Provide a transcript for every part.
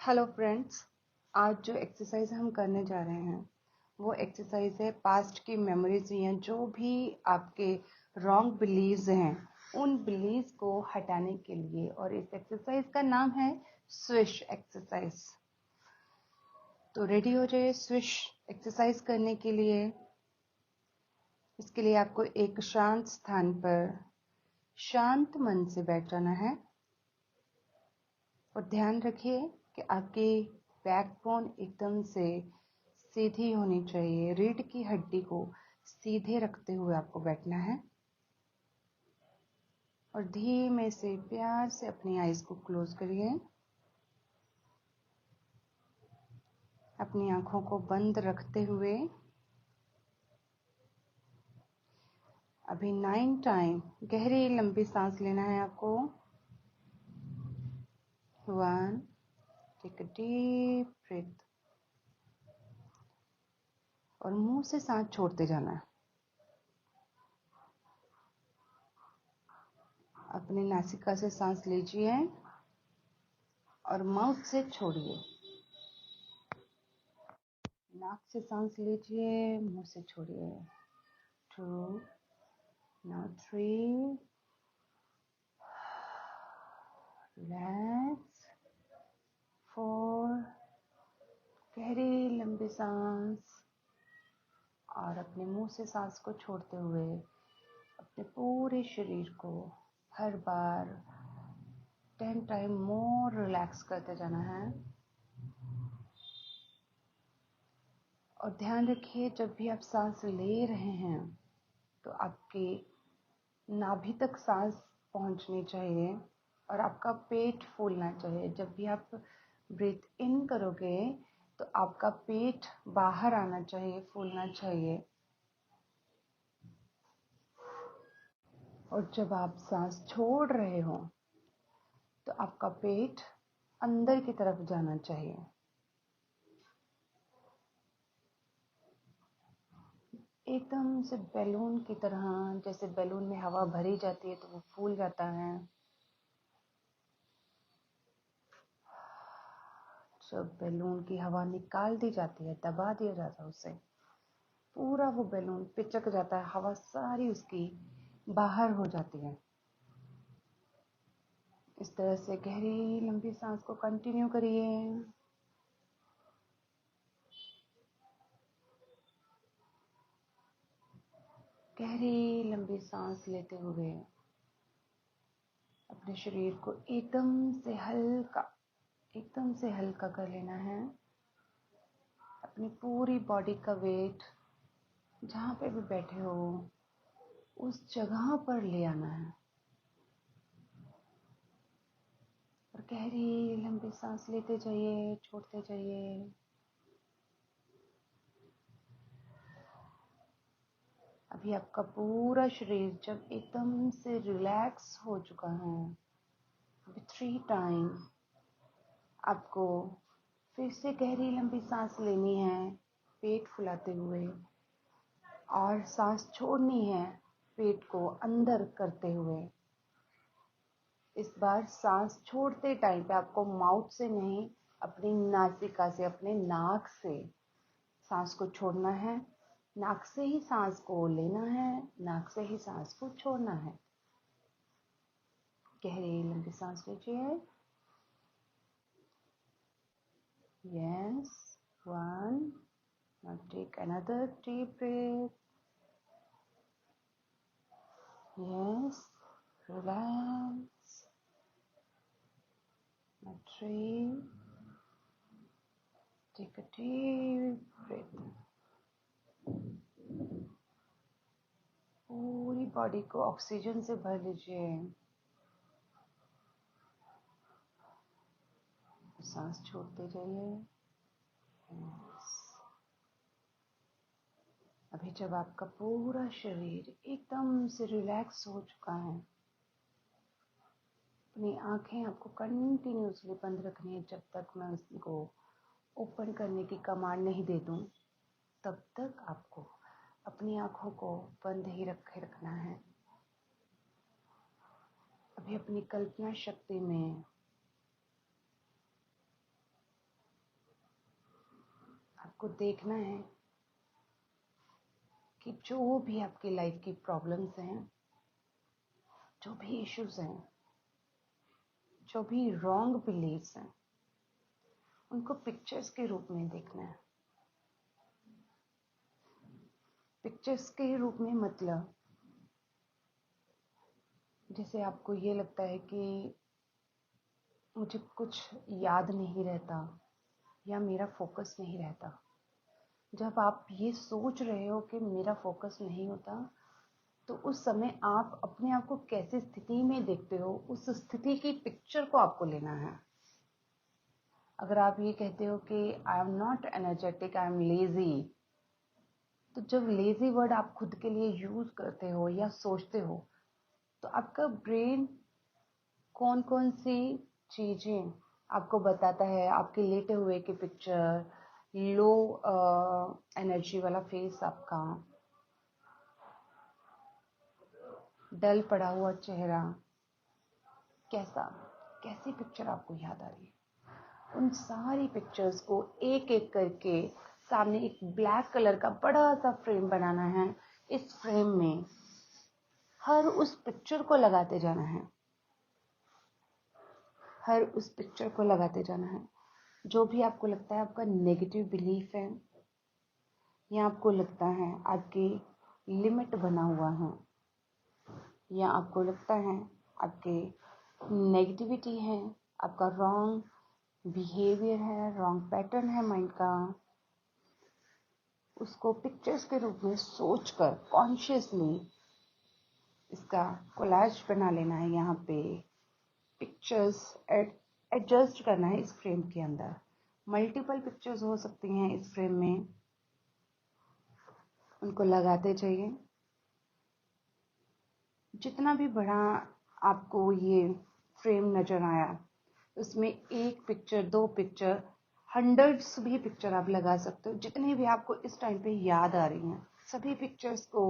Hello friends. आज जो exercise हम करने जा रहे हैं वो एक्सरसाइज है पास्ट की मेमोरीज या जो भी आपके रॉन्ग बिलीव्स हैं उन बिलीव्स को हटाने के लिए, और इस एक्सरसाइज का नाम है स्विश एक्सरसाइज। तो रेडी हो जाइए स्विश एक्सरसाइज करने के लिए। इसके लिए आपको एक शांत स्थान पर शांत मन से बैठ जाना है और ध्यान रखिए कि आपकी बैकबोन एकदम से सीधी होनी चाहिए। रीढ़ की हड्डी को सीधे रखते हुए आपको बैठना है और धीमे से प्यार से अपनी आईज को क्लोज करिए। अपनी आंखों को बंद रखते हुए अभी 9 टाइम गहरी लंबी सांस लेना है आपको। 1, टेक अ डीप ब्रीथ और मुंह से सांस छोड़ते जाना है। अपनी नासिका से सांस लीजिए और माउथ से छोड़िए। नाक से सांस लीजिए, मुंह से छोड़िए। 2, now 3, रिलैक्स। 4, गहरी लंबी सांस और अपने मुंह से सांस को छोड़ते हुए अपने पूरे शरीर को हर बार 10 टाइम मोर रिलैक्स करते जाना है। और ध्यान रखिए जब भी आप सांस ले रहे हैं तो आपके नाभि तक सांस पहुंचनी चाहिए और आपका पेट फूलना चाहिए। जब भी आप ब्रीथ इन करोगे तो आपका पेट बाहर आना चाहिए, फूलना चाहिए। और जब आप सांस छोड़ रहे हो तो आपका पेट अंदर की तरफ जाना चाहिए। एकदम से बैलून की तरह, जैसे बैलून में हवा भरी जाती है तो वो फूल जाता है। जब बैलून की हवा निकाल दी जाती है, दबा दिया जाता है उसे, पूरा वो बैलून पिचक जाता है, हवा सारी उसकी बाहर हो जाती है। इस तरह से गहरी लंबी सांस को कंटिन्यू करिए। गहरी लंबी सांस लेते हुए अपने शरीर को एकदम से हल्का कर लेना है। अपनी पूरी बॉडी का वेट जहाँ पे भी बैठे हो उस जगह पर ले आना है और गहरी लंबी सांस लेते जाइए, छोड़ते जाइए। अभी आपका पूरा शरीर जब एकदम से रिलैक्स हो चुका है, अभी 3 टाइम आपको फिर से गहरी लंबी सांस लेनी है पेट फुलाते हुए, और सांस छोड़नी है पेट को अंदर करते हुए। इस बार सांस छोड़ते टाइम पे आपको माउथ से नहीं, अपनी नासिका से, अपने नाक से सांस को छोड़ना है। नाक से ही सांस को लेना है, नाक से ही सांस को छोड़ना है। गहरी लंबी सांस लीजिए। Yes, 1. Now take another deep breath. Yes, relax. Now 3. Take a deep breath. पूरी बॉडी को ऑक्सीजन से भर लीजिए। सांस छोड़ते जाइए। Yes. अभी जब आपका पूरा शरीर एकदम से रिलैक्स हो चुका है, अपनी आंखें आपको कंटिन्यूसली बंद रखनी है जब तक मैं उसको ओपन करने की कमांड नहीं दे दूं। तब तक आपको अपनी आंखों को बंद ही रखे रखना है। अभी अपनी कल्पना शक्ति में आपको देखना है कि जो भी आपकी लाइफ की प्रॉब्लम्स हैं, जो भी इश्यूज हैं, जो भी रॉन्ग बिलीव्स हैं, उनको पिक्चर्स के रूप में देखना है। पिक्चर्स के रूप में मतलब जैसे आपको ये लगता है कि मुझे कुछ याद नहीं रहता या मेरा फोकस नहीं रहता। जब आप ये सोच रहे हो कि मेरा फोकस नहीं होता, तो उस समय आप अपने आप को कैसी स्थिति में देखते हो, उस स्थिति की पिक्चर को आपको लेना है। अगर आप ये कहते हो कि I am not energetic, I am lazy, तो जब लेजी वर्ड आप खुद के लिए यूज करते हो या सोचते हो, तो आपका ब्रेन कौन कौन सी चीजें आपको बताता है। आपके लेटे हुए की पिक्चर, लो एनर्जी वाला फेस आपका, डल पड़ा हुआ चेहरा, कैसी पिक्चर आपको याद आ रही है। उन सारी पिक्चर्स को एक एक करके सामने एक ब्लैक कलर का बड़ा सा फ्रेम बनाना है। इस फ्रेम में हर उस पिक्चर को लगाते जाना है, हर उस पिक्चर को लगाते जाना है। जो भी आपको लगता है आपका नेगेटिव बिलीफ है, या आपको लगता है आपकी लिमिट बना हुआ है, या आपको लगता है आपके नेगेटिविटी है, आपका रॉन्ग बिहेवियर है, रॉन्ग पैटर्न है माइंड का, उसको पिक्चर्स के रूप में सोचकर कॉन्शियसली इसका कोलाज बना लेना है। यहाँ पे पिक्चर्स एडजस्ट करना है। इस फ्रेम के अंदर मल्टीपल पिक्चर्स हो सकती हैं इस फ्रेम में, उनको लगाते जाइए। जितना भी बड़ा आपको ये फ्रेम नज़र आया, उसमें एक पिक्चर, दो पिक्चर, हंड्रेड्स भी पिक्चर आप लगा सकते हो। जितनी भी आपको इस टाइम पे याद आ रही हैं, सभी पिक्चर्स को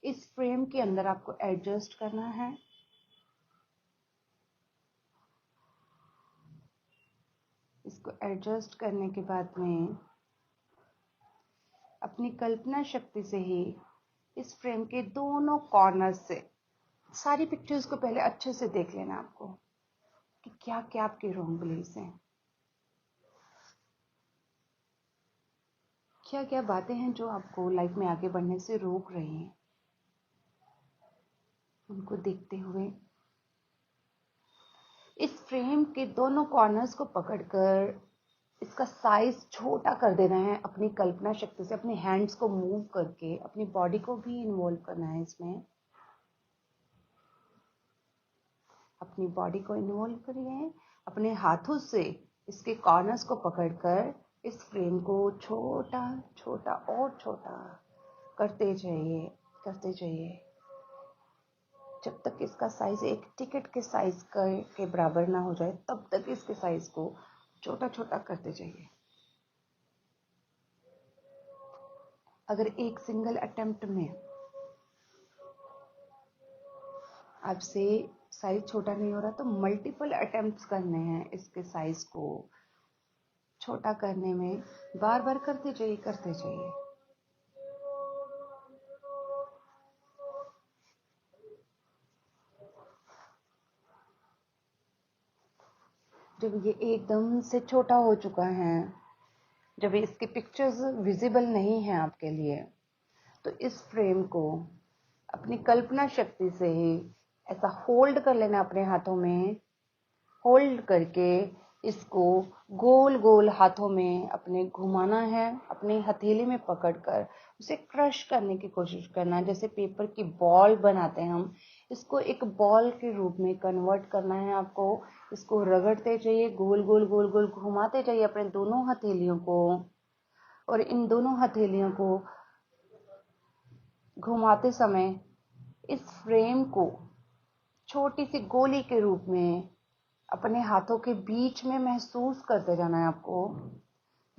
इस फ्रेम के अंदर आपको एडजस्ट करना है। इसको एडजस्ट करने के बाद में अपनी कल्पना शक्ति से ही इस फ्रेम के दोनों कॉर्नर से सारी पिक्चर्स को पहले अच्छे से देख लेना आपको कि क्या क्या आपके रॉन्ग बिलीव्स हैं, क्या क्या बातें हैं जो आपको लाइफ में आगे बढ़ने से रोक रही हैं। उनको देखते हुए इस फ्रेम के दोनों कॉर्नर्स को पकड़कर इसका साइज छोटा कर देना है। अपनी कल्पना शक्ति से अपने हैंड्स को मूव करके अपनी बॉडी को भी इन्वॉल्व करना है इसमें। अपनी बॉडी को इन्वॉल्व करिए, अपने हाथों से इसके कॉर्नर्स को पकड़कर इस फ्रेम को छोटा छोटा और छोटा करते जाइए, करते जाइए, जब तक इसका साइज एक टिकट के साइज के बराबर ना हो जाए, तब तक इसके साइज को छोटा छोटा करते जाइए। अगर एक सिंगल अटेम्प्ट में आपसे साइज छोटा नहीं हो रहा, तो मल्टीपल अटेम्प्ट्स करने हैं इसके साइज को छोटा करने में। बार बार करते जाइए, करते जाइए। जब ये एकदम से छोटा हो चुका है, जब इसके पिक्चर्स विजिबल नहीं हैं आपके लिए, तो इस फ्रेम को अपनी कल्पना शक्ति से ही ऐसा होल्ड कर लेना अपने हाथों में। होल्ड करके इसको गोल गोल हाथों में अपने घुमाना है, अपने हथेली में पकड़कर उसे क्रश करने की कोशिश करना। जैसे पेपर की बॉल बनाते हैं हम, इसको एक बॉल के रूप में कन्वर्ट करना है आपको। इसको रगड़ते जाइए, गोल गोल गोल गोल घुमाते जाइए अपने दोनों हथेलियों को, और इन दोनों हथेलियों को घुमाते समय इस फ्रेम को छोटी सी गोली के रूप में अपने हाथों के बीच में महसूस करते जाना है आपको।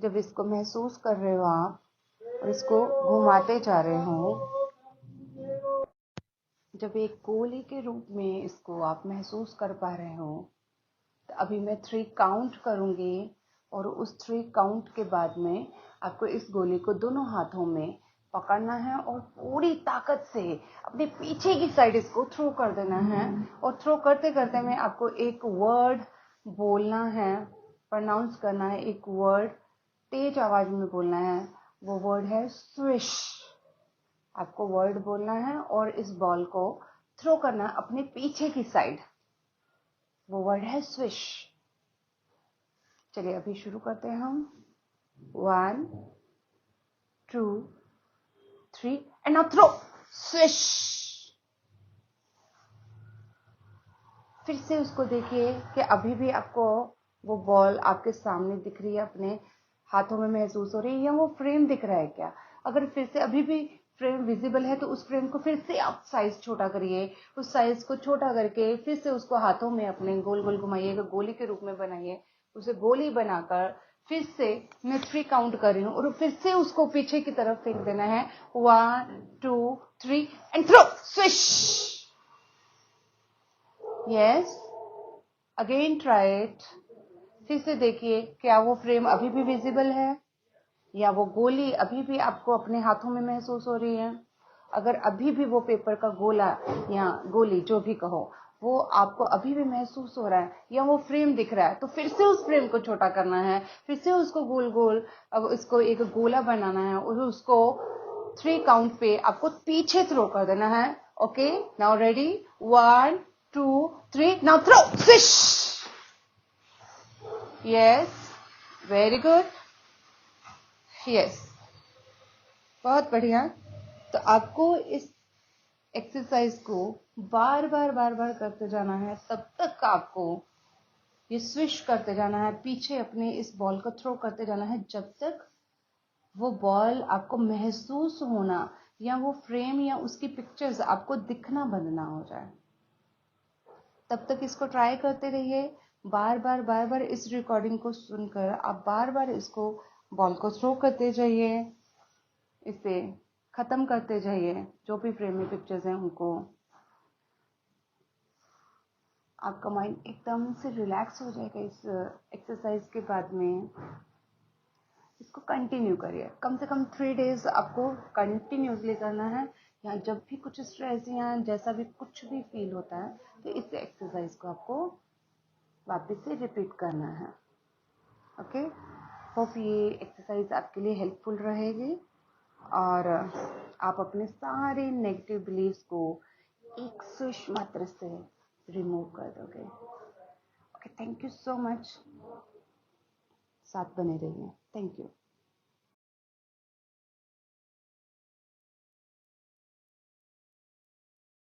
जब इसको महसूस कर रहे हो आप और इसको घुमाते जा रहे हो, जब एक गोली के रूप में इसको आप महसूस कर पा रहे हो, तो अभी मैं 3 काउंट करूंगी, और उस 3 काउंट के बाद में आपको इस गोली को दोनों हाथों में पकड़ना है और पूरी ताकत से अपने पीछे की साइड इसको थ्रो कर देना है। और थ्रो करते करते में आपको एक वर्ड बोलना है, प्रोनाउंस करना है, एक वर्ड तेज आवाज में बोलना है। वो वर्ड है स्विश। आपको वर्ड बोलना है और इस बॉल को थ्रो करना है अपने पीछे की साइड। वो वर्ड है स्विश। चलिए अभी शुरू करते हैं हम। 1 2 3 एंड नाउ थ्रो। स्विश। फिर से उसको देखिए कि अभी भी आपको वो बॉल आपके सामने दिख रही है, अपने हाथों में महसूस हो रही है, या वो फ्रेम दिख रहा है क्या। अगर फिर से अभी भी फ्रेम विजिबल है तो उस फ्रेम को फिर से आप साइज छोटा करिए। उस साइज को छोटा करके फिर से उसको हाथों में अपने गोल गोल घुमाइएगा, गोली के रूप में बनाइए। उसे गोली बनाकर फिर से मैं 3 काउंट कर रही हूँ और फिर से उसको पीछे की तरफ फेंक देना है। 1 2 3 and throw. Swish. Yes, again try it. फिर से देखिए क्या वो फ्रेम अभी भी विजिबल है या वो गोली अभी भी आपको अपने हाथों में महसूस हो रही है। अगर अभी भी वो पेपर का गोला या गोली जो भी कहो वो आपको अभी भी महसूस हो रहा है या वो फ्रेम दिख रहा है, तो फिर से उस फ्रेम को छोटा करना है। फिर से उसको गोल गोल, अब इसको एक गोला बनाना है और उसको 3 काउंट पे आपको पीछे थ्रो कर देना है। Okay, now ready. 1 2 3 now throw. Swish. Yes, very good. Yes, बहुत बढ़िया। तो आपको इस एक्सरसाइज को बार बार करते जाना है, तब तक आपको ये स्विश करते जाना है, पीछे अपने इस बॉल को थ्रो करते जाना है, जब तक वो बॉल आपको महसूस होना या वो फ्रेम या उसकी पिक्चर्स आपको दिखना बंद ना हो जाए। तब तक इसको ट्राई करते रहिए। बार बार इस रिकॉर्डिंग को सुनकर आप बार बार इसको बॉल को थ्रो करते जाइए, इसे खत्म करते जाइए। जो भी फ्रेम में पिक्चर्स हैं उनको, आपका माइंड एकदम से रिलैक्स हो जाएगा इस एक्सरसाइज के बाद में। इसको कंटिन्यू करिए, कम से कम 3 डेज आपको कंटिन्यूसली करना है। या जब भी कुछ स्ट्रेस या जैसा भी कुछ भी फील होता है तो इस एक्सरसाइज को आपको वापस से रिपीट करना है। ओके, होप ये एक्सरसाइज आपके लिए हेल्पफुल रहेगी और आप अपने सारे नेगेटिव बिलीव्स को एक स्विच मात्र से रिमूव कर दोगे। Okay, thank you so much. साथ बने रहिए। Thank you.